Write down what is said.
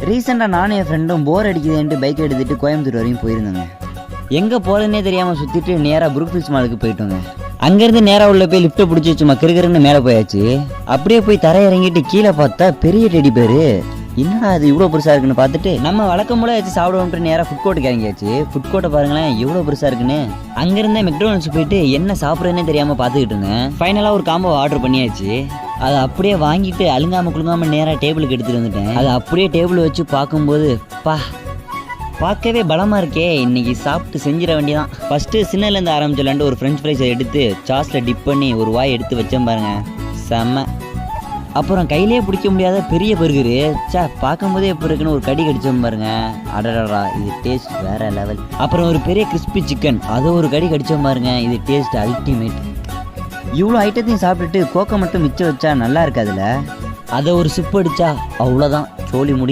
ரீசெண்டாக நானும் என் ஃப்ரெண்டும் போர் அடிக்குதுன்ட்டு பைக் எடுத்துகிட்டு கோயம்புத்தூர் வரையும் போயிருந்தோங்க. எங்கே போகிறதுனே தெரியாமல் சுற்றிட்டு நேராக புரூக்ஃபீல்ட்ஸ் மாலுக்கு போயிட்டோங்க. அங்கேருந்து நேராக உள்ள போய் லிஃப்ட்டை பிடிச்சி சும்மா கிருகிருன்னு மேலே போயாச்சு. அப்படியே போய் தரை இறங்கிட்டு கீழே பார்த்தா பெரிய டெடி பேர். என்னடா அது இவ்வளோ பெருசாக இருக்குன்னு பார்த்துட்டு நம்ம வழக்கம் போல வச்சு சாப்பிடுவோம்ட்டு நேராக ஃபுட் கோர்ட்டுக்கு இறங்கியாச்சு. ஃபுட் கோர்ட்டை பாருங்களேன் எவ்வளோ பெருசாக இருக்குன்னு. அங்கேருந்தே மெக்டோனல்ட்ஸ் போயிட்டு என்ன சாப்பிட்றதுனே தெரியாமல் பார்த்துக்கிட்டு இருந்தேன். ஃபைனலாக ஒரு காம்போ ஆர்டர் பண்ணியாச்சு. அதை அப்படியே வாங்கிட்டு அழுங்காமல் குழுங்காமல் நேராக டேபிளுக்கு எடுத்துகிட்டு வந்துட்டேன். அதை அப்படியே டேபிள் வச்சு பார்க்கும்போது பார்க்கவே பலமாக இருக்கே, இன்னைக்கு சாப்பிட்டு செஞ்சிட வேண்டியதான். ஃபஸ்ட்டு சின்னலேருந்து ஆரம்பிச்சலான்ட்டு ஒரு ஃப்ரெஞ்ச் ஃப்ரைஸை எடுத்து சாஸில் டிப் பண்ணி ஒரு வாய் எடுத்து வச்சேன் பாருங்க, செம்ம. அப்புறம் கையிலே பிடிக்க முடியாத பெரிய பர்கரு, பார்க்கும்போதே எப்படி இருக்குன்னு ஒரு கடி கடிச்சோம் பாருங்க, அடடா இது டேஸ்ட் வேற லெவல். அப்புறம் ஒரு பெரிய கிறிஸ்பி சிக்கன், அதை ஒரு கடி கடிச்சோம் பாருங்க, இது டேஸ்ட் அல்டிமேட். இவ்வளோ ஐட்டத்தையும் சாப்பிட்டுட்டு கோக்கை மட்டும் மிச்சம் வச்சா நல்லா இருக்காதுல்ல, அதை ஒரு சிப்பு அடிச்சா அவ்வளோதான், சோழி முடியும்.